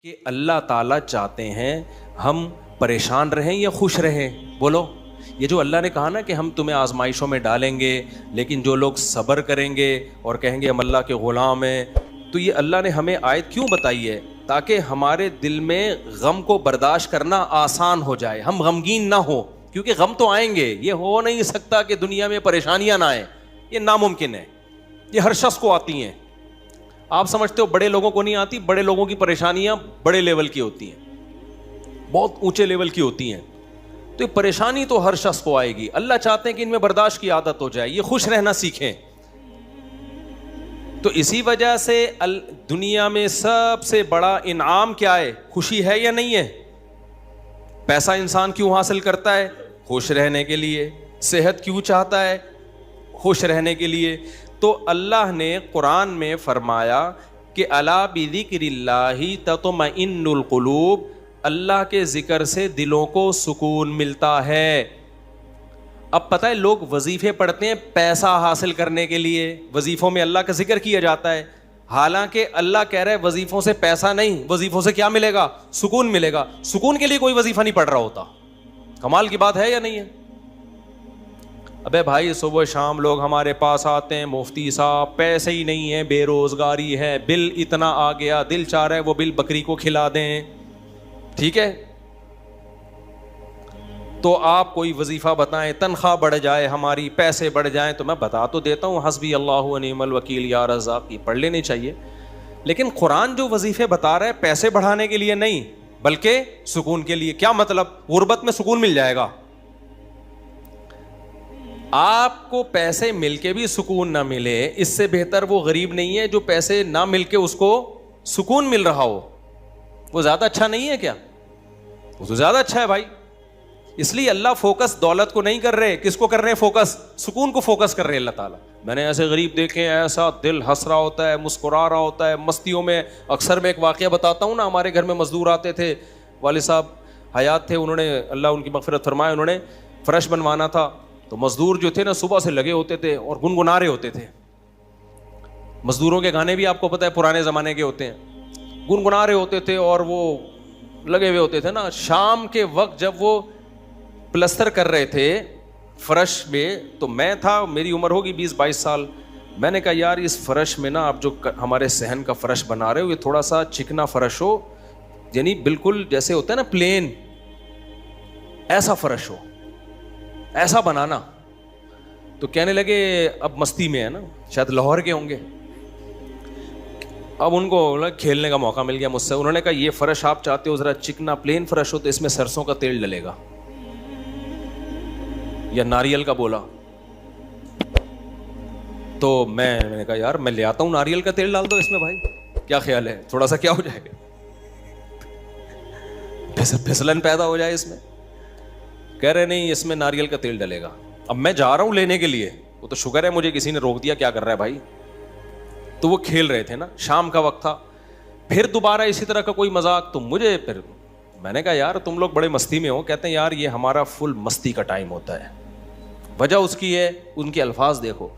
کہ اللہ تعالیٰ چاہتے ہیں ہم پریشان رہیں یا خوش رہیں؟ بولو. یہ جو اللہ نے کہا نا کہ ہم تمہیں آزمائشوں میں ڈالیں گے لیکن جو لوگ صبر کریں گے اور کہیں گے ہم اللہ کے غلام ہیں، تو یہ اللہ نے ہمیں آیت کیوں بتائی ہے؟ تاکہ ہمارے دل میں غم کو برداشت کرنا آسان ہو جائے، ہم غمگین نہ ہو، کیونکہ غم تو آئیں گے. یہ ہو نہیں سکتا کہ دنیا میں پریشانیاں نہ آئیں، یہ ناممکن ہے. یہ ہر شخص کو آتی ہیں. آپ سمجھتے ہو بڑے لوگوں کو نہیں آتی؟ بڑے لوگوں کی پریشانیاں بڑے لیول کی ہوتی ہیں، بہت اونچے لیول کی ہوتی ہیں. تو یہ پریشانی تو ہر شخص کو آئے گی. اللہ چاہتے ہیں کہ ان میں برداشت کی عادت ہو جائے، یہ خوش رہنا سیکھیں. تو اسی وجہ سے دنیا میں سب سے بڑا انعام کیا ہے؟ خوشی ہے یا نہیں ہے؟ پیسہ انسان کیوں حاصل کرتا ہے؟ خوش رہنے کے لیے. صحت کیوں چاہتا ہے؟ خوش رہنے کے لیے. تو اللہ نے قرآن میں فرمایا کہ الا بذکر اللہ تطمئن القلوب، اللہ کے ذکر سے دلوں کو سکون ملتا ہے. اب پتہ ہے لوگ وظیفے پڑھتے ہیں پیسہ حاصل کرنے کے لیے، وظیفوں میں اللہ کا ذکر کیا جاتا ہے، حالانکہ اللہ کہہ رہا ہے وظیفوں سے پیسہ نہیں، وظیفوں سے کیا ملے گا؟ سکون ملے گا. سکون کے لیے کوئی وظیفہ نہیں پڑھ رہا ہوتا. کمال کی بات ہے یا نہیں ہے؟ ابے بھائی صبح شام لوگ ہمارے پاس آتے ہیں، مفتی صاحب پیسے ہی نہیں ہیں، بے روزگاری ہے، بل اتنا آ گیا، دل چاہ رہا ہے وہ بل بکری کو کھلا دیں. ٹھیک ہے، تو آپ کوئی وظیفہ بتائیں، تنخواہ بڑھ جائے ہماری، پیسے بڑھ جائیں. تو میں بتا تو دیتا ہوں، حسبی اللہ و نعم الوکیل یا رزاق، یہ پڑھ لینی چاہیے. لیکن قرآن جو وظیفے بتا رہا ہے پیسے بڑھانے کے لیے نہیں بلکہ سکون کے لیے. کیا مطلب؟ غربت میں سکون مل جائے گا. آپ کو پیسے مل کے بھی سکون نہ ملے، اس سے بہتر وہ غریب نہیں ہے جو پیسے نہ مل کے اس کو سکون مل رہا ہو. وہ زیادہ اچھا نہیں ہے کیا؟ وہ تو زیادہ اچھا ہے بھائی. اس لیے اللہ فوکس دولت کو نہیں کر رہے. کس کو کر رہے ہیں فوکس؟ سکون کو فوکس کر رہے ہیں اللہ تعالیٰ. میں نے ایسے غریب دیکھے ہیں، ایسا دل ہنس رہا ہوتا ہے، مسکرا رہا ہوتا ہے مستیوں میں. اکثر میں ایک واقعہ بتاتا ہوں نا، ہمارے گھر میں مزدور آتے تھے، والد صاحب حیات تھے، انہوں نے اللہ ان کی مغفرت فرمائے، انہوں نے فرش بنوانا تھا. تو مزدور جو تھے نا صبح سے لگے ہوتے تھے اور گنگنا رہے ہوتے تھے. مزدوروں کے گانے بھی آپ کو پتہ ہے پرانے زمانے کے ہوتے ہیں، گنگنا رہے ہوتے تھے اور وہ لگے ہوئے ہوتے تھے نا. شام کے وقت جب وہ پلستر کر رہے تھے فرش میں، تو میں تھا، میری عمر ہوگی 20-22 سال. میں نے کہا یار اس فرش میں نا آپ جو ہمارے صحن کا فرش بنا رہے ہو، یہ تھوڑا سا چکنا فرش ہو، یعنی بالکل جیسے ہوتا ہے نا پلین، ایسا فرش ہو، ایسا بنانا. تو کہنے لگے اب مستی میں ہے نا، شاید لاہور کے ہوں گے. اب ان کو کھیلنے کا موقع مل گیا مجھ سے. انہوں نے کہا یہ فرش آپ چاہتے ہو ذرا چکنا پلین فرش ہو تو اس میں سرسوں کا تیل ڈلے گا یا ناریل کا. بولا تو میں نے کہا یار میں لے آتا ہوں ناریل کا تیل ڈال دو اس میں بھائی، کیا خیال ہے؟ تھوڑا سا کیا ہو جائے گا، پھسلن پیدا ہو جائے اس میں. کہہ رہے نہیں اس میں ناریل کا تیل ڈلے گا. اب میں جا رہا ہوں لینے کے لیے، وہ تو شکر ہے مجھے کسی نے روک دیا، کیا کر رہا ہے بھائی. تو وہ کھیل رہے تھے نا، شام کا وقت تھا. پھر دوبارہ اسی طرح کا کوئی مذاق، تو مجھے پھر میں نے کہا یار تم لوگ بڑے مستی میں ہو. کہتے ہیں یار یہ ہمارا فل مستی کا ٹائم ہوتا ہے. وجہ اس کی ہے، ان کے الفاظ دیکھو.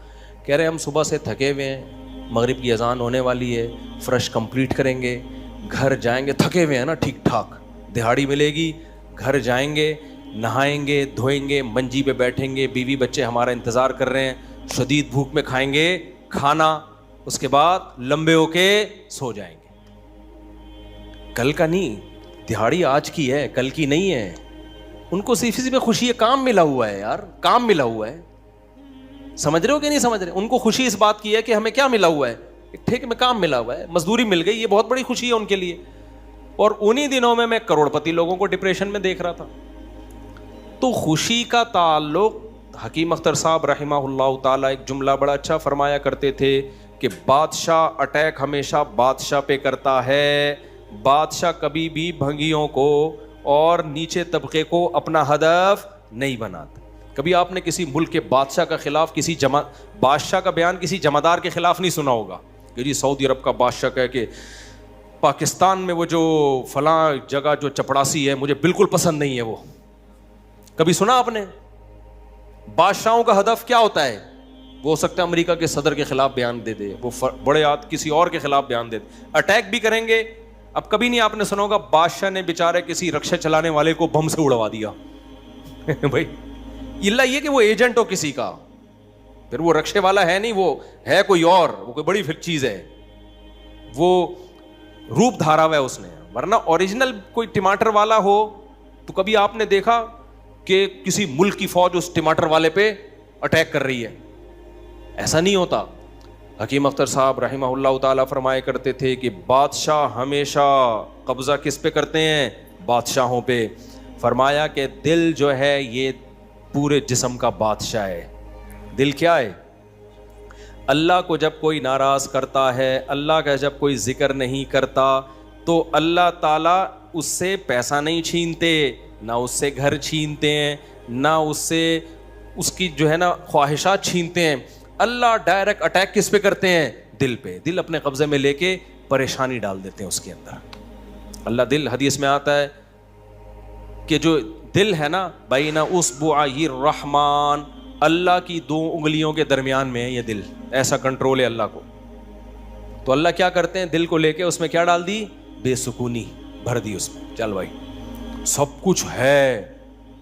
کہہ رہے ہم صبح سے تھکے ہوئے ہیں، مغرب کی اذان ہونے والی ہے، فرش کمپلیٹ کریں گے، گھر جائیں گے، تھکے ہوئے ہیں نا ٹھیک ٹھاک، دہاڑی ملے گی، گھر جائیں گے، نہائیں گے، دھوئیں گے، منجی پہ بیٹھیں گے، بیوی بچے ہمارا انتظار کر رہے ہیں، شدید بھوک میں کھائیں گے کھانا، اس کے بعد لمبے ہو کے سو جائیں گے. کل کا نہیں، دہاڑی آج کی ہے، کل کی نہیں ہے. ان کو صرف اسی میں خوشی ہے، کام ملا ہوا ہے یار، کام ملا ہوا ہے. سمجھ رہے ہو کہ نہیں سمجھ رہے؟ ان کو خوشی اس بات کی ہے کہ ہمیں کیا ملا ہوا ہے، ٹھیک میں کام ملا ہوا ہے، مزدوری مل گئی، یہ بہت بڑی خوشی ہے ان کے لیے. اور انہی دنوں میں کروڑ پتی لوگوں کو ڈپریشن میں دیکھ رہا تھا. تو خوشی کا تعلق، حکیم اختر صاحب رحمہ اللہ تعالیٰ ایک جملہ بڑا اچھا فرمایا کرتے تھے کہ بادشاہ اٹیک ہمیشہ بادشاہ پہ کرتا ہے، بادشاہ کبھی بھی بھنگیوں کو اور نیچے طبقے کو اپنا ہدف نہیں بناتا. کبھی آپ نے کسی ملک کے بادشاہ کا خلاف کسی بادشاہ کا بیان کسی جمعدار کے خلاف نہیں سنا ہوگا کہ جی سعودی عرب کا بادشاہ کہے کہ پاکستان میں وہ جو فلاں جگہ جو چپڑاسی ہے مجھے بالکل پسند نہیں ہے. وہ کبھی سنا آپ نے؟ بادشاہوں کا ہدف کیا ہوتا ہے؟ وہ ہو سکتا ہے امریکہ کے صدر کے خلاف بیان دے دے، وہ بڑے کسی اور کے خلاف بیان دے دے. اٹیک بھی کریں گے اب کبھی نہیں آپ نے سنا ہوگا بادشاہ نے بیچارے کسی رکشا چلانے والے کو بم سے اڑوا دیا بھائی اللہ یہ کہ وہ ایجنٹ ہو کسی کا, پھر وہ رکشے والا ہے نہیں, وہ ہے کوئی اور, وہ کوئی بڑی چیز ہے, وہ روپ دھارا ہوا ہے اس نے. ورنہ اوریجنل کوئی ٹماٹر والا ہو تو کبھی آپ نے دیکھا کہ کسی ملک کی فوج اس ٹماٹر والے پہ اٹیک کر رہی ہے؟ ایسا نہیں ہوتا. حکیم اختر صاحب رحمہ اللہ تعالیٰ فرمایا کرتے تھے کہ بادشاہ ہمیشہ قبضہ کس پہ کرتے ہیں؟ بادشاہوں پہ. فرمایا کہ دل جو ہے یہ پورے جسم کا بادشاہ ہے. دل کیا ہے؟ اللہ کو جب کوئی ناراض کرتا ہے, اللہ کا جب کوئی ذکر نہیں کرتا, تو اللہ تعالیٰ اس سے پیسہ نہیں چھینتے, نہ اس سے گھر چھینتے ہیں, نہ اس سے اس کی جو ہے نا خواہشات چھینتے ہیں. اللہ ڈائریکٹ اٹیک کس پہ کرتے ہیں؟ دل پہ. دل اپنے قبضے میں لے کے پریشانی ڈال دیتے ہیں اس کے اندر. اللہ دل, حدیث میں آتا ہے کہ جو دل ہے نا بین اصبعی الرحمن, اللہ کی 2 انگلیوں کے درمیان میں ہے یہ دل, ایسا کنٹرول ہے اللہ کو. تو اللہ کیا کرتے ہیں؟ دل کو لے کے اس میں کیا ڈال دی؟ بے سکونی بھر دی اس میں. چل بھائی سب کچھ ہے,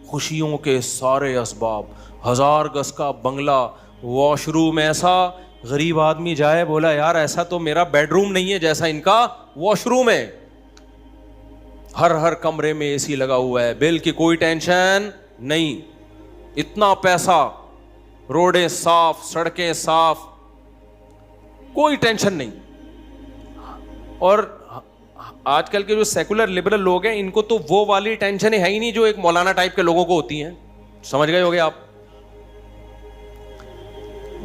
خوشیوں کے سارے اسباب, 1000 گز کا بنگلہ, واش روم ایسا, غریب آدمی جائے بولا یار ایسا تو میرا بیڈ روم نہیں ہے جیسا ان کا واش روم ہے. ہر کمرے میں اے سی لگا ہوا ہے, بل کی کوئی ٹینشن نہیں, اتنا پیسہ, روڈیں صاف, سڑکیں صاف, کوئی ٹینشن نہیں. اور آج کل کے جو سیکولر لبرل لوگ ہیں ان کو تو وہ والی ٹینشن ہے ہی نہیں جو ایک مولانا ٹائپ کے لوگوں کو ہوتی ہیں. سمجھ گئے ہوگے آپ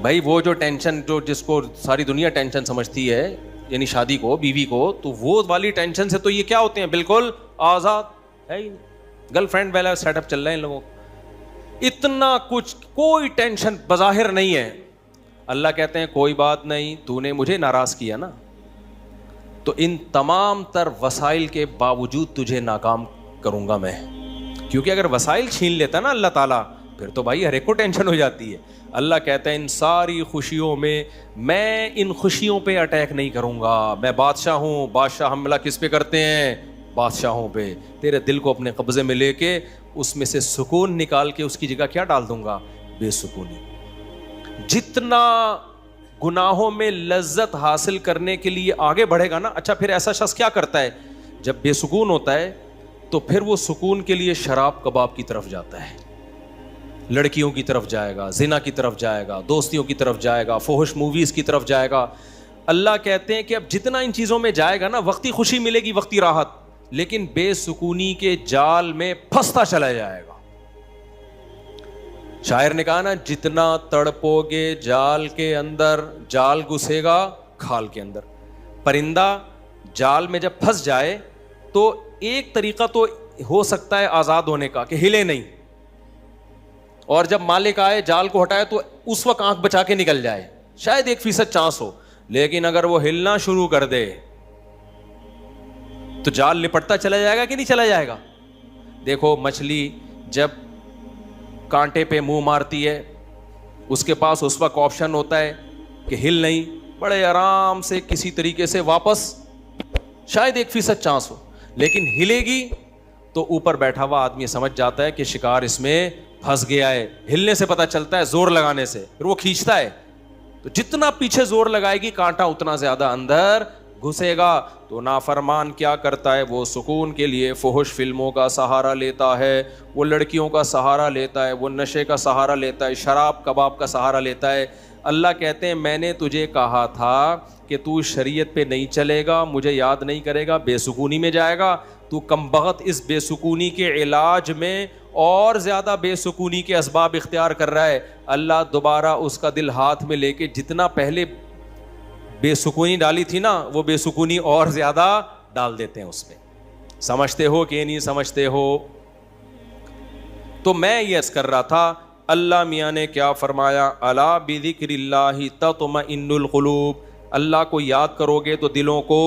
بھائی, وہ جو ٹینشن جو جس کو ساری دنیا ٹینشن سمجھتی ہے, یعنی شادی کو, بیوی کو, تو وہ والی ٹینشن سے تو یہ کیا ہوتے ہیں؟ بالکل آزاد ہے ہی نہیں. گرل فرینڈ والا سیٹ اپ چل رہے ہیں ان لوگوں کو, اتنا کچھ, کوئی ٹینشن بظاہر نہیں ہے. اللہ کہتے ہیں کوئی بات نہیں, تو نے مجھے ناراض کیا نا, تو ان تمام تر وسائل کے باوجود تجھے ناکام کروں گا میں. کیونکہ اگر وسائل چھین لیتا نا اللہ تعالیٰ, پھر تو بھائی ہر ایک کو ٹینشن ہو جاتی ہے. اللہ کہتا ہے ان ساری خوشیوں میں ان خوشیوں پہ اٹیک نہیں کروں گا. میں بادشاہ ہوں, بادشاہ حملہ کس پہ کرتے ہیں؟ بادشاہوں پہ. تیرے دل کو اپنے قبضے میں لے کے اس میں سے سکون نکال کے اس کی جگہ کیا ڈال دوں گا؟ بے سکونی. جتنا گناہوں میں لذت حاصل کرنے کے لیے آگے بڑھے گا نا, اچھا پھر ایسا شخص کیا کرتا ہے جب بے سکون ہوتا ہے؟ تو پھر وہ سکون کے لیے شراب کباب کی طرف جاتا ہے, لڑکیوں کی طرف جائے گا, زنا کی طرف جائے گا, دوستیوں کی طرف جائے گا, فحش موویز کی طرف جائے گا. اللہ کہتے ہیں کہ اب جتنا ان چیزوں میں جائے گا نا, وقتی خوشی ملے گی, وقتی راحت, لیکن بے سکونی کے جال میں پھنستا چلا جائے گا. شاعر نے کہا نا, جتنا تڑپو گے جال کے اندر, جال گھسے گا کھال کے اندر. پرندہ جال میں جب پھنس جائے تو ایک طریقہ تو ہو سکتا ہے آزاد ہونے کا کہ ہلے نہیں, اور جب مالک آئے جال کو ہٹائے تو اس وقت آنکھ بچا کے نکل جائے, شاید 1% چانس ہو. لیکن اگر وہ ہلنا شروع کر دے تو جال لپٹتا چلا جائے گا کہ نہیں چلا جائے گا؟ دیکھو مچھلی جب کانٹے پہ منہ مارتی ہے, اس کے پاس اس وقت آپشن ہوتا ہے کہ ہل نہیں, بڑے آرام سے کسی طریقے سے واپس, شاید 1% چانس ہو, لیکن ہلے گی تو اوپر بیٹھا ہوا آدمی سمجھ جاتا ہے کہ شکار اس میں پھنس گیا ہے. ہلنے سے پتہ چلتا ہے, زور لگانے سے, پھر وہ کھینچتا ہے. تو جتنا پیچھے زور لگائے گی کانٹا اتنا زیادہ اندر گھسے گا. تو نافرمان کیا کرتا ہے؟ وہ سکون کے لیے فحش فلموں کا سہارا لیتا ہے, وہ لڑکیوں کا سہارا لیتا ہے, وہ نشے کا سہارا لیتا ہے, شراب کباب کا سہارا لیتا ہے. اللہ کہتے ہیں میں نے تجھے کہا تھا کہ تو شریعت پہ نہیں چلے گا, مجھے یاد نہیں کرے گا, بے سکونی میں جائے گا. تو کمبخت اس بے سکونی کے علاج میں اور زیادہ بے سکونی کے اسباب اختیار کر رہا ہے. اللہ دوبارہ اس کا دل ہاتھ میں لے کے جتنا پہلے بے سکونی ڈالی تھی نا, وہ بے سکونی اور زیادہ ڈال دیتے ہیں اس میں. سمجھتے ہو کہ نہیں سمجھتے ہو؟ تو میں یہ عرض کر رہا تھا, اللہ میاں نے کیا فرمایا, الا بذکر اللہ تطمئن القلوب. اللہ کو یاد کرو گے تو دلوں کو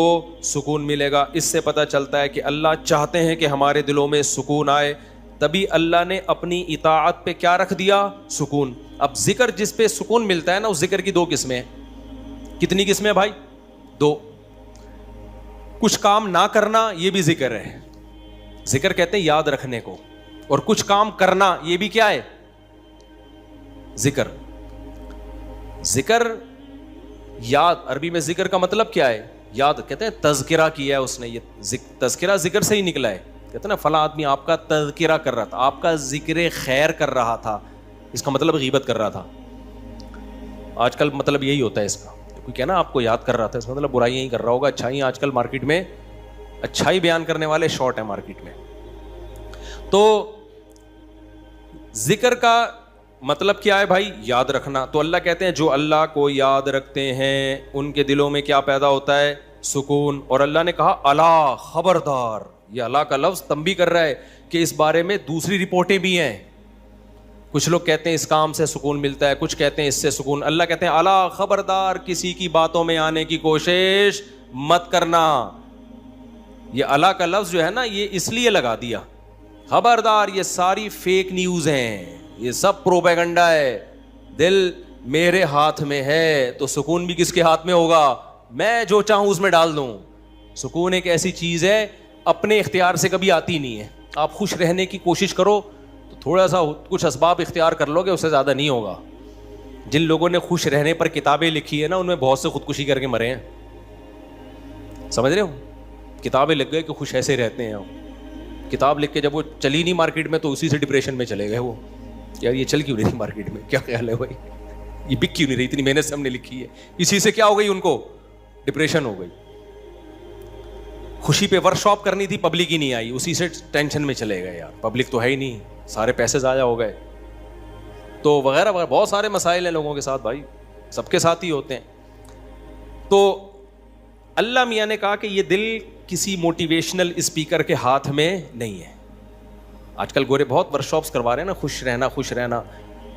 سکون ملے گا. اس سے پتہ چلتا ہے کہ اللہ چاہتے ہیں کہ ہمارے دلوں میں سکون آئے, تبھی اللہ نے اپنی اطاعت پہ کیا رکھ دیا؟ سکون. اب ذکر جس پہ سکون ملتا ہے نا, اس ذکر کی 2 قسمیں ہیں. کتنی قسمیں بھائی؟ 2. کچھ کام نہ کرنا یہ بھی ذکر ہے. ذکر کہتے ہیں یاد رکھنے کو, اور کچھ کام کرنا یہ بھی کیا ہے؟ ذکر. ذکر یاد, عربی میں ذکر کا مطلب کیا ہے؟ یاد. کہتے ہیں تذکرہ کیا ہے اس نے, یہ تذکرہ ذکر سے ہی نکلا ہے. کہتے ہیں نا فلاں آدمی آپ کا تذکرہ کر رہا تھا, آپ کا ذکر خیر کر رہا تھا, اس کا مطلب غیبت کر رہا تھا. آج کل مطلب یہی ہوتا ہے اس کا, کوئی کہنا آپ کو یاد کر رہا تھا, اس کا مطلب برائیاں ہی کر رہا ہوگا. اچھائی آج کل مارکیٹ میں اچھائی بیان کرنے والے شارٹ ہیں مارکیٹ میں. تو ذکر کا مطلب کیا ہے بھائی؟ یاد رکھنا. تو اللہ کہتے ہیں جو اللہ کو یاد رکھتے ہیں ان کے دلوں میں کیا پیدا ہوتا ہے؟ سکون. اور اللہ نے کہا الا, خبردار. یہ اللہ کا لفظ تنبیہ کر رہا ہے کہ اس بارے میں دوسری رپورٹیں بھی ہیں. کچھ لوگ کہتے ہیں اس کام سے سکون ملتا ہے, کچھ کہتے ہیں اس سے سکون. اللہ کہتے ہیں الا, خبردار, کسی کی باتوں میں آنے کی کوشش مت کرنا. یہ اللہ کا لفظ جو ہے نا, یہ اس لیے لگا دیا, خبردار, یہ ساری فیک نیوز ہیں, یہ سب پروپیگنڈا ہے. دل میرے ہاتھ میں ہے تو سکون بھی کس کے ہاتھ میں ہوگا؟ میں جو چاہوں اس میں ڈال دوں. سکون ایک ایسی چیز ہے اپنے اختیار سے کبھی آتی نہیں ہے. آپ خوش رہنے کی کوشش کرو تو تھوڑا سا کچھ اسباب اختیار کر لو گے, اس سے زیادہ نہیں ہوگا. جن لوگوں نے خوش رہنے پر کتابیں لکھی ہے نا, ان میں بہت سے خودکشی کر کے مرے ہیں. سمجھ رہے ہو؟ کتابیں لکھ گئے کہ خوش ایسے رہتے ہیں. کتاب لکھ کے جب وہ چلی نہیں مارکیٹ میں تو اسی سے ڈپریشن میں چلے گئے. وہ یار یہ چل کیوں نہیں مارکیٹ میں, کیا خیال ہے بھائی, یہ بک کیوں نہیں رہی, اتنی محنت سے ہم نے لکھی ہے. اسی سے کیا ہو گئی, ان کو ڈپریشن ہو گئی. خوشی پہ ورک شاپ کرنی تھی, پبلک ہی نہیں آئی, اسی سے ٹینشن میں چلے گئے. یار پبلک تو ہے ہی نہیں, سارے پیسے ضائع ہو گئے, تو وغیرہ وغیرہ. بہت سارے مسائل ہیں لوگوں کے ساتھ بھائی, سب کے ساتھ ہی ہوتے ہیں. تو اللہ میاں نے کہا کہ یہ دل کسی موٹیویشنل اسپیکر کے ہاتھ میں نہیں ہے. آج کل گورے بہت ورک شاپس کروا رہے ہیں نا, خوش رہنا خوش رہنا.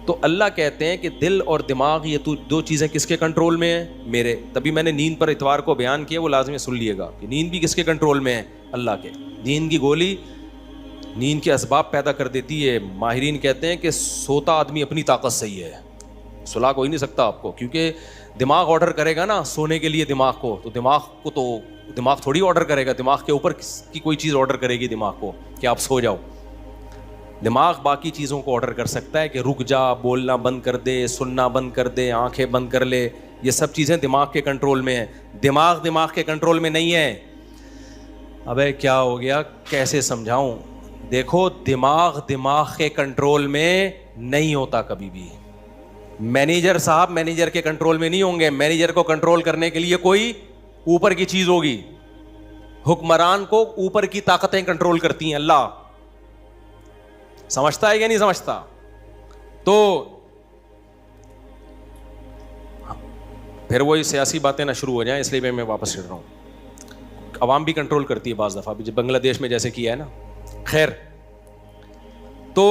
تو اللہ کہتے ہیں کہ دل اور دماغ یہ دو چیزیں کس کے کنٹرول میں ہیں؟ میرے. تبھی میں نے نیند پر اتوار کو بیان کیا, وہ لازمی سن لیے گا کہ نیند بھی کس کے کنٹرول میں ہے؟ اللہ کے. نیند کی گولی نیند کے اسباب پیدا کر دیتی ہے. ماہرین کہتے ہیں کہ سوتا آدمی اپنی طاقت سے ہی ہے, سلا کوئی نہیں سکتا آپ کو, کیونکہ دماغ آرڈر کرے گا نا سونے کے لیے دماغ کو, تو دماغ تھوڑی آرڈر کرے گا, دماغ کے اوپر کی کوئی چیز آرڈر کرے گی دماغ کو کہ آپ سو جاؤ. دماغ باقی چیزوں کو آرڈر کر سکتا ہے کہ رک جا, بولنا بند کر دے, سننا بند کر دے, آنکھیں بند کر لے. یہ سب چیزیں دماغ کے کنٹرول میں ہیں. دماغ کے کنٹرول میں نہیں ہے. ابے کیا ہو گیا, کیسے سمجھاؤں؟ دیکھو, دماغ کے کنٹرول میں نہیں ہوتا کبھی بھی. مینیجر صاحب مینیجر کے کنٹرول میں نہیں ہوں گے. مینیجر کو کنٹرول کرنے کے لیے کوئی اوپر کی چیز ہوگی. حکمران کو اوپر کی طاقتیں کنٹرول کرتی ہیں. اللہ سمجھتا ہے یا نہیں سمجھتا؟ تو پھر وہی سیاسی باتیں نہ شروع ہو جائیں, اس لیے میں واپس چڑھ رہا ہوں. عوام بھی کنٹرول کرتی ہے بعض دفعہ, جب بنگلہ دیش میں جیسے کیا ہے نا. خیر, تو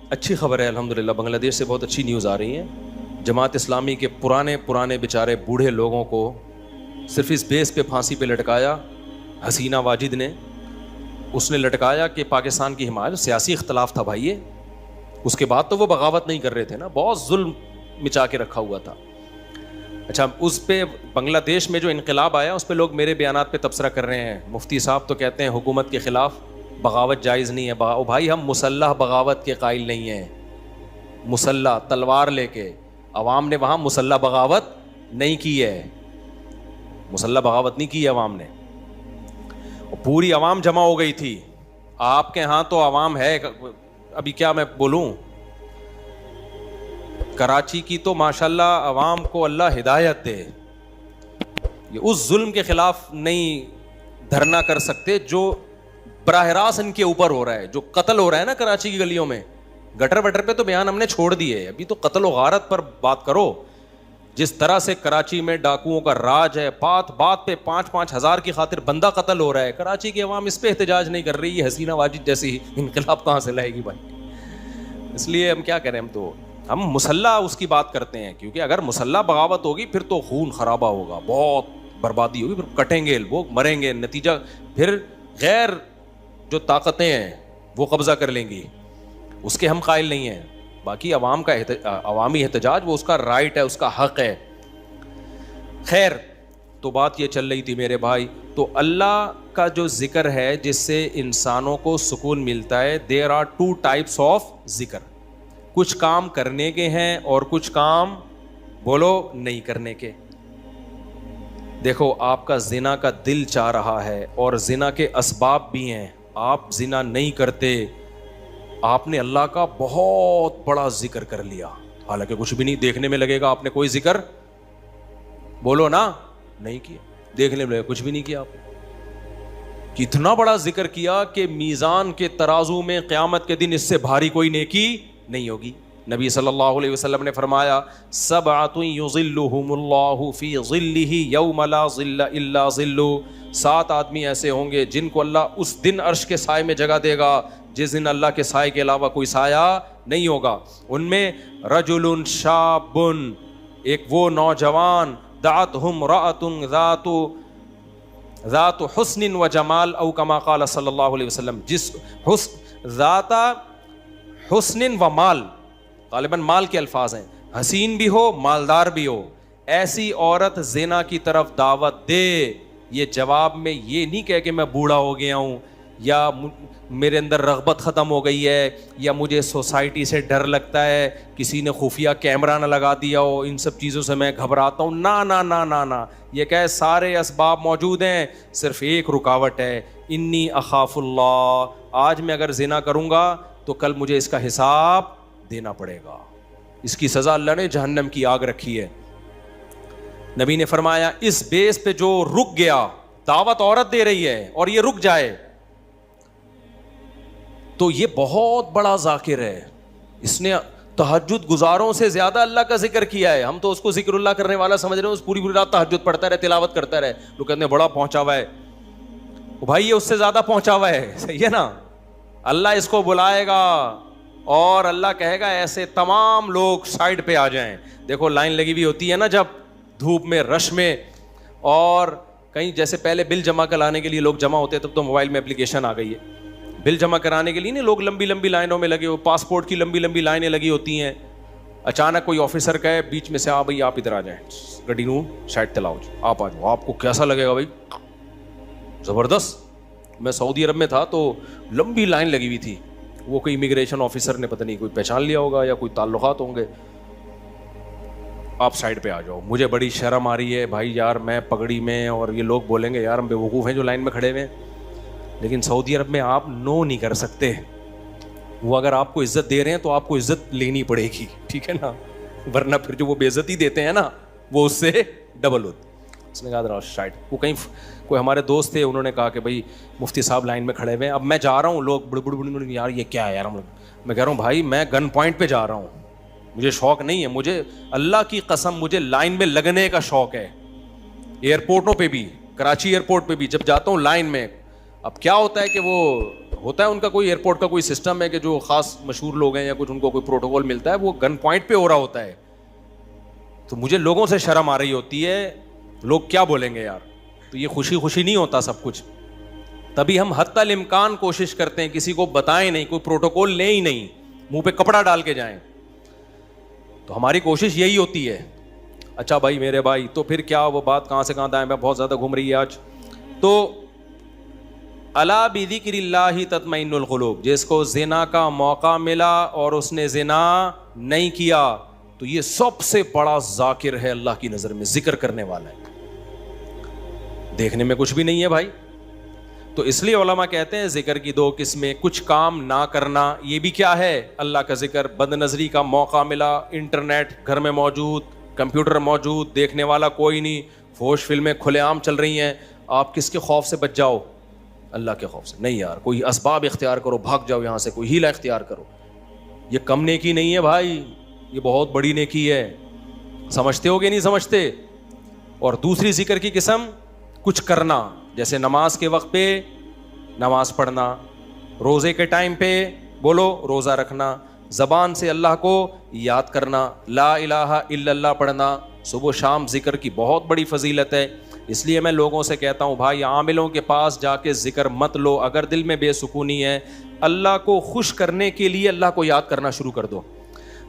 اچھی خبر ہے الحمدللہ, بنگلہ دیش سے بہت اچھی نیوز آ رہی ہیں. جماعت اسلامی کے پرانے بیچارے بوڑھے لوگوں کو صرف اس بیس پہ پھانسی پہ لٹکایا حسینہ واجد نے. اس نے لٹکایا کہ پاکستان کی حمایت, سیاسی اختلاف تھا بھائی. اس کے بعد تو وہ بغاوت نہیں کر رہے تھے نا, بہت ظلم مچا کے رکھا ہوا تھا. اچھا, اس پہ بنگلہ دیش میں جو انقلاب آیا اس پہ لوگ میرے بیانات پہ تبصرہ کر رہے ہیں. مفتی صاحب تو کہتے ہیں حکومت کے خلاف بغاوت جائز نہیں ہے. بھائی ہم مسلح بغاوت کے قائل نہیں ہیں. مسلح تلوار لے کے, عوام نے وہاں مسلح بغاوت نہیں کی ہے. مسلح بغاوت نہیں کی ہے عوام نے. پوری عوام جمع ہو گئی تھی. آپ کے ہاں تو عوام ہے, ابھی کیا میں بولوں, کراچی کی تو ماشاءاللہ عوام کو اللہ ہدایت دے. یہ اس ظلم کے خلاف نہیں دھرنا کر سکتے جو براہ راست ان کے اوپر ہو رہا ہے, جو قتل ہو رہا ہے نا کراچی کی گلیوں میں. گٹر وٹر پہ تو بیان ہم نے چھوڑ دیے, ابھی تو قتل و غارت پر بات کرو. جس طرح سے کراچی میں ڈاکوؤں کا راج ہے, بات پہ 5-5 ہزار کی خاطر بندہ قتل ہو رہا ہے. کراچی کی عوام اس پہ احتجاج نہیں کر رہی. یہ حسینہ واجد جیسی انقلاب کہاں سے لائے گی بھائی؟ اس لیے ہم کیا کریں, ہم مسلح اس کی بات کرتے ہیں, کیونکہ اگر مسلح بغاوت ہوگی پھر تو خون خرابہ ہوگا, بہت بربادی ہوگی, پھر کٹیں گے لوگ, مریں گے. نتیجہ پھر غیر جو طاقتیں ہیں وہ قبضہ کر لیں گی. اس کے ہم قائل نہیں ہیں. باقی عوام کا عوامی احتجاج وہ اس کا رائٹ ہے, اس کا حق ہے. خیر, تو بات یہ چل رہی تھی میرے بھائی, تو اللہ کا جو ذکر ہے جس سے انسانوں کو سکون ملتا ہے, there are two types of ذکر. کچھ کام کرنے کے ہیں اور کچھ کام بولو نہیں کرنے کے. دیکھو آپ کا زنا کا دل چاہ رہا ہے اور زنا کے اسباب بھی ہیں, آپ زنا نہیں کرتے, آپ نے اللہ کا بہت بڑا ذکر کر لیا, حالانکہ کچھ بھی نہیں, دیکھنے میں لگے گا آپ نے کوئی ذکر بولو نا نہیں کیا, دیکھنے میں لگے کچھ بھی نہیں کیا آپ نے. کتنا بڑا ذکر کیا کہ میزان کے ترازو میں قیامت کے دن اس سے بھاری کوئی نیکی نہیں ہوگی. نبی صلی اللہ علیہ وسلم نے فرمایا, سبعۃ یظلھم اللہ فی ظلہ یوم لا ظل الا ظلہ, 7 آدمی ایسے ہوں گے جن کو اللہ اس دن عرش کے سائے میں جگہ دے گا جس دن اللہ کے سائے کے علاوہ کوئی سایہ نہیں ہوگا. ان میں رجل شاب, ایک وہ نوجوان, دعتہ امرأۃ ذات حسن و جمال او کما قال صلی اللہ علیہ وسلم, جس ذات حسن و مال, غالباً مال کے الفاظ ہیں, حسین بھی ہو مالدار بھی ہو, ایسی عورت زنا کی طرف دعوت دے. یہ جواب میں یہ نہیں کہے کہ میں بوڑھا ہو گیا ہوں یا میرے اندر رغبت ختم ہو گئی ہے یا مجھے سوسائٹی سے ڈر لگتا ہے, کسی نے خفیہ کیمرہ نہ لگا دیا ہو, ان سب چیزوں سے میں گھبراتا ہوں. نا نا نا نا نا, یہ کہ سارے اسباب موجود ہیں, صرف ایک رکاوٹ ہے, انی اخاف اللہ, آج میں اگر زنا کروں گا تو کل مجھے اس کا حساب دینا پڑے گا, اس کی سزا اللہ نے جہنم کی آگ رکھی ہے. نبی نے فرمایا اس بیس پہ جو رک گیا, دعوت عورت دے رہی ہے اور یہ رک جائے تو یہ بہت بڑا ذاکر ہے, اس نے تہجد گزاروں سے زیادہ اللہ کا ذکر کیا ہے. ہم تو اس کو ذکر اللہ کرنے والا سمجھ رہے ہیں, اس پوری رات تہجد پڑھتا رہے, تلاوت کرتا رہے, لوگ کہتے ہیں بڑا پہنچا ہوا ہے. بھائی یہ اس سے زیادہ پہنچا ہوا ہے, صحیح ہے نا. اللہ اس کو بلائے گا اور اللہ کہے گا ایسے تمام لوگ سائڈ پہ آ جائیں. دیکھو لائن لگی ہوئی ہوتی ہے نا جب دھوپ میں, رش میں, اور کہیں جیسے پہلے بل جمع کرانے کے لیے لوگ جمع ہوتے, تب تو موبائل میں اپلیکیشن آ گئی ہے, بل جمع کرانے کے لیے نہیں لوگ لمبی لمبی لائنوں میں لگے ہو, پاسپورٹ کی لمبی لمبی لائنیں لگی ہوتی ہیں. اچانک کوئی آفیسر کہے بیچ میں سے, بھائی آپ ادھر آ جائیں, گڈی نو سائڈ تلاؤ, آپ آ جاؤ. آپ کو کیسا لگے گا بھائی؟ زبردست. میں سعودی عرب میں تھا تو لمبی لائن لگی ہوئی تھی, وہ کوئی امیگریشن آفیسر نے پتہ نہیں کوئی پہچان لیا ہوگا یا کوئی تعلقات ہوں گے, آپ سائڈ پہ آ جاؤ. مجھے بڑی شرم آ رہی ہے بھائی یار, میں پگڑی میں, اور یہ لوگ بولیں گے یار ہم بیوقوف ہیں جو لائن میں کھڑے ہوئے ہیں, لیکن سعودی عرب میں آپ نو نہیں کر سکتے. وہ اگر آپ کو عزت دے رہے ہیں تو آپ کو عزت لینی پڑے گی, ٹھیک ہے نا, ورنہ پھر جو وہ بے عزتی دیتے ہیں نا وہ اس سے ڈبل ہوتی. اس نے کہا سائڈ. وہ کہیں کوئی ہمارے دوست تھے, انہوں نے کہا کہ بھائی مفتی صاحب لائن میں کھڑے ہوئے ہیں, اب میں جا رہا ہوں, لوگ بڑے بڑے یار یہ کیا ہے یار, میں کہہ رہا ہوں بھائی میں گن پوائنٹ پہ جا رہا ہوں, مجھے شوق نہیں ہے, مجھے اللہ کی قسم مجھے لائن میں لگنے کا شوق ہے. ایئرپورٹوں پہ بھی, کراچی ایئرپورٹ پہ بھی جب جاتا ہوں لائن میں, اب کیا ہوتا ہے کہ وہ ہوتا ہے ان کا کوئی ایئرپورٹ کا کوئی سسٹم ہے کہ جو خاص مشہور لوگ ہیں یا کچھ ان کو کوئی پروٹوکول ملتا ہے, وہ گن پوائنٹ پہ ہو رہا ہوتا ہے, تو مجھے لوگوں سے شرم آ رہی ہوتی ہے, لوگ کیا بولیں گے یار. تو یہ خوشی خوشی نہیں ہوتا سب کچھ, تبھی ہم حتی الامکان کوشش کرتے ہیں کسی کو بتائیں نہیں, کوئی پروٹوکول لیں ہی نہیں, منہ پہ کپڑا ڈال کے جائیں. تو ہماری کوشش یہی ہوتی ہے. اچھا بھائی میرے بھائی, تو پھر کیا وہ بات کہاں سے کہاں دائیں میں بہت زیادہ گھوم رہی ہے آج. تو الا بذکر اللہ تطمئن القلوب, جس کو زنا کا موقع ملا اور اس نے زنا نہیں کیا تو یہ سب سے بڑا ذاکر ہے اللہ کی نظر میں, ذکر کرنے والا ہے, دیکھنے میں کچھ بھی نہیں ہے بھائی. تو اس لیے علماء کہتے ہیں ذکر کی 2 قسمیں, کچھ کام نہ کرنا, یہ بھی کیا ہے اللہ کا ذکر. بد نظری کا موقع ملا, انٹرنیٹ گھر میں موجود, کمپیوٹر موجود, دیکھنے والا کوئی نہیں, فحش فلمیں کھلے عام چل رہی ہیں, آپ کس کے خوف سے بچ جاؤ؟ اللہ کے خوف سے. نہیں یار, کوئی اسباب اختیار کرو, بھاگ جاؤ یہاں سے, کوئی ہیلہ اختیار کرو. یہ کم نیکی نہیں ہے بھائی, یہ بہت بڑی نیکی ہے. سمجھتے ہو گے نہیں سمجھتے؟ اور دوسری ذکر کی قسم کچھ کرنا, جیسے نماز کے وقت پہ نماز پڑھنا, روزے کے ٹائم پہ بولو روزہ رکھنا, زبان سے اللہ کو یاد کرنا, لا الہ الا اللہ پڑھنا, صبح شام ذکر کی بہت بڑی فضیلت ہے. اس لیے میں لوگوں سے کہتا ہوں بھائی عاملوں کے پاس جا کے ذکر مت لو, اگر دل میں بے سکونی ہے, اللہ کو خوش کرنے کے لیے اللہ کو یاد کرنا شروع کر دو.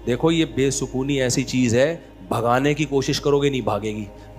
دیکھو یہ بے سکونی ایسی چیز ہے, بھگانے کی کوشش کرو گے نہیں بھاگے گی.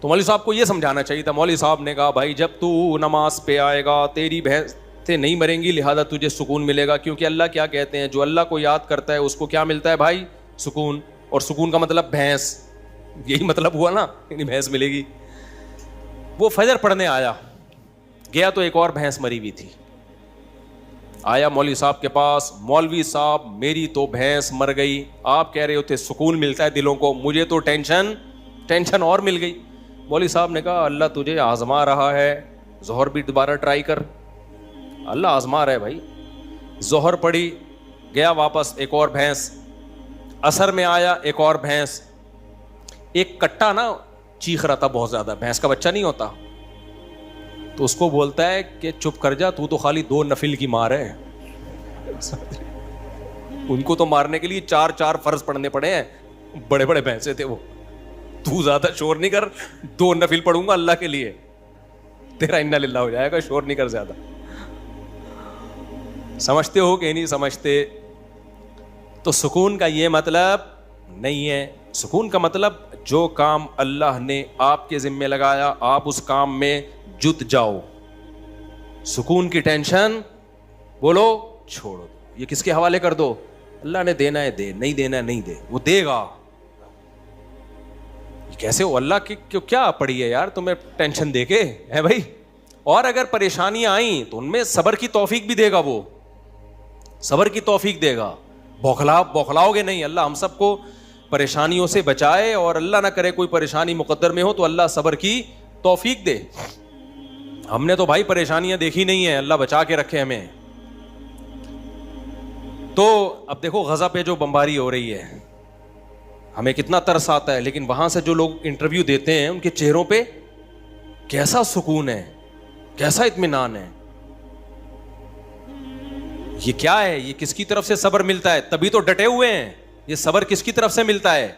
تو مولوی صاحب کو یہ سمجھانا چاہیے تھا. مولوی صاحب نے کہا بھائی جب تو نماز پہ آئے گا تیری بھینسیں نہیں مریں گی, لہذا تجھے سکون ملے گا, کیونکہ اللہ کیا کہتے ہیں, جو اللہ کو یاد کرتا ہے اس کو کیا ملتا ہے بھائی, سکون. اور سکون کا مطلب بھینس, یہی مطلب ہوا نا, یعنی بھینس ملے گی. وہ فجر پڑھنے آیا, گیا تو ایک اور بھینس مری ہوئی تھی. آیا مولوی صاحب کے پاس, مولوی صاحب میری تو بھینس مر گئی, آپ کہہ رہے ہوتے سکون ملتا ہے دلوں کو, مجھے تو ٹینشن اور مل گئی. مولوی صاحب نے کہا اللہ تجھے آزما رہا ہے, ظہر بھی دوبارہ ٹرائی کر, اللہ آزما رہا ہے بھائی. ظہر پڑھی, گیا واپس, ایک اور بھینس. عصر میں آیا, ایک اور بھینس. ایک کٹا نا چیخ رہا تھا بہت زیادہ, بھینس کا بچہ نہیں ہوتا, تو اس کو بولتا ہے کہ چپ کر جا, تو خالی 2 نفل کی مار ہے. ان کو تو مارنے کے لیے 4 فرض پڑھنے پڑے ہیں, بڑے بڑے بھینسے تھے وہ. تو زیادہ شور نہیں کر, 2 نفل پڑھوں گا اللہ کے لیے, تیرا انا للہ ہو جائے گا, شور نہیں کر زیادہ. سمجھتے ہو کہ نہیں سمجھتے؟ تو سکون کا یہ مطلب نہیں ہے. سکون کا مطلب جو کام اللہ نے آپ کے ذمے لگایا آپ اس کام میں جت جاؤ. سکون کی ٹینشن بولو چھوڑو, یہ کس کے حوالے کر دو, اللہ نے دینا ہے دے, نہیں دینا ہے نہیں دے, وہ دے گا. کیسے ہو, اللہ کی کیا پڑی ہے یار تمہیں ٹینشن دے کے ہے بھائی. اور اگر پریشانیاں آئیں تو ان میں صبر کی توفیق بھی دے گا, وہ صبر کی توفیق دے گا. بوکھلاؤ گے نہیں. اللہ ہم سب کو پریشانیوں سے بچائے, اور اللہ نہ کرے کوئی پریشانی مقدر میں ہو تو اللہ صبر کی توفیق دے. ہم نے تو بھائی پریشانیاں دیکھی نہیں ہیں, اللہ بچا کے رکھے ہمیں. تو اب دیکھو غزہ پہ جو بمباری ہو رہی ہے, ہمیں کتنا ترس آتا ہے, لیکن وہاں سے جو لوگ انٹرویو دیتے ہیں ان کے چہروں پہ کیسا سکون ہے, کیسا اطمینان ہے. یہ کیا ہے, یہ کس کی طرف سے صبر ملتا ہے؟ تبھی تو ڈٹے ہوئے ہیں. یہ صبر کس کی طرف سے ملتا ہے؟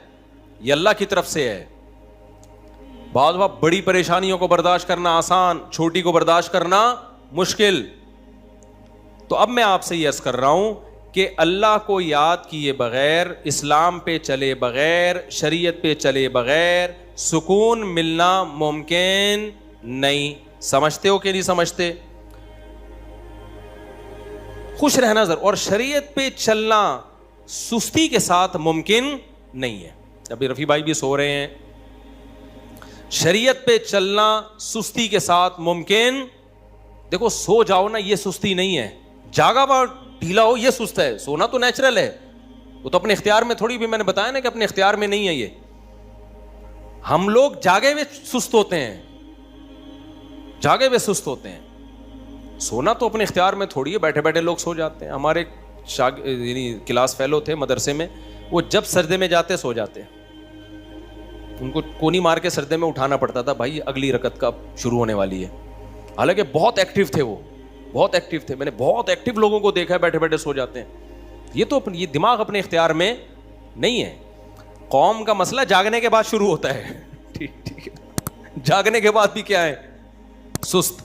یہ اللہ کی طرف سے ہے. بعض وقت بڑی پریشانیوں کو برداشت کرنا آسان, چھوٹی کو برداشت کرنا مشکل. تو اب میں آپ سے یہ عرض کر رہا ہوں کہ اللہ کو یاد کیے بغیر, اسلام پہ چلے بغیر, شریعت پہ چلے بغیر سکون ملنا ممکن نہیں. سمجھتے ہو کہ نہیں سمجھتے؟ خوش رہنا ضرور, اور شریعت پہ چلنا سستی کے ساتھ ممکن نہیں ہے. ابھی رفیع بھائی بھی سو رہے ہیں. شریعت پہ چلنا سستی کے ساتھ ممکن, دیکھو سو جاؤ نا یہ سستی نہیں ہے, جاگا ہوا ڈھیلا ہو یہ سست ہے. سونا تو نیچرل ہے, وہ تو اپنے اختیار میں تھوڑی, بھی میں نے بتایا نا کہ اپنے اختیار میں نہیں ہے. یہ ہم لوگ جاگے ہوئے سست ہوتے ہیں, جاگے ہوئے سست ہوتے ہیں. سونا تو اپنے اختیار میں تھوڑی ہے, بیٹھے بیٹھے لوگ سو جاتے ہیں. ہمارے یعنی کلاس فیلو تھے مدرسے میں, وہ جب سجدے میں جاتے سو جاتے, ان کو کونی مار کے سجدے میں اٹھانا پڑتا تھا, بھائی اگلی رکعت کا شروع ہونے والی ہے. حالانکہ بہت ایکٹیو تھے وہ, بہت ایکٹیو تھے. میں نے بہت ایکٹیو لوگوں کو دیکھا ہے بیٹھے بیٹھے سو جاتے ہیں. یہ تو یہ دماغ اپنے اختیار میں نہیں ہے. قوم کا مسئلہ جاگنے کے بعد شروع ہوتا ہے. ٹھیک ہے, جاگنے کے بعد بھی کیا ہے, سست.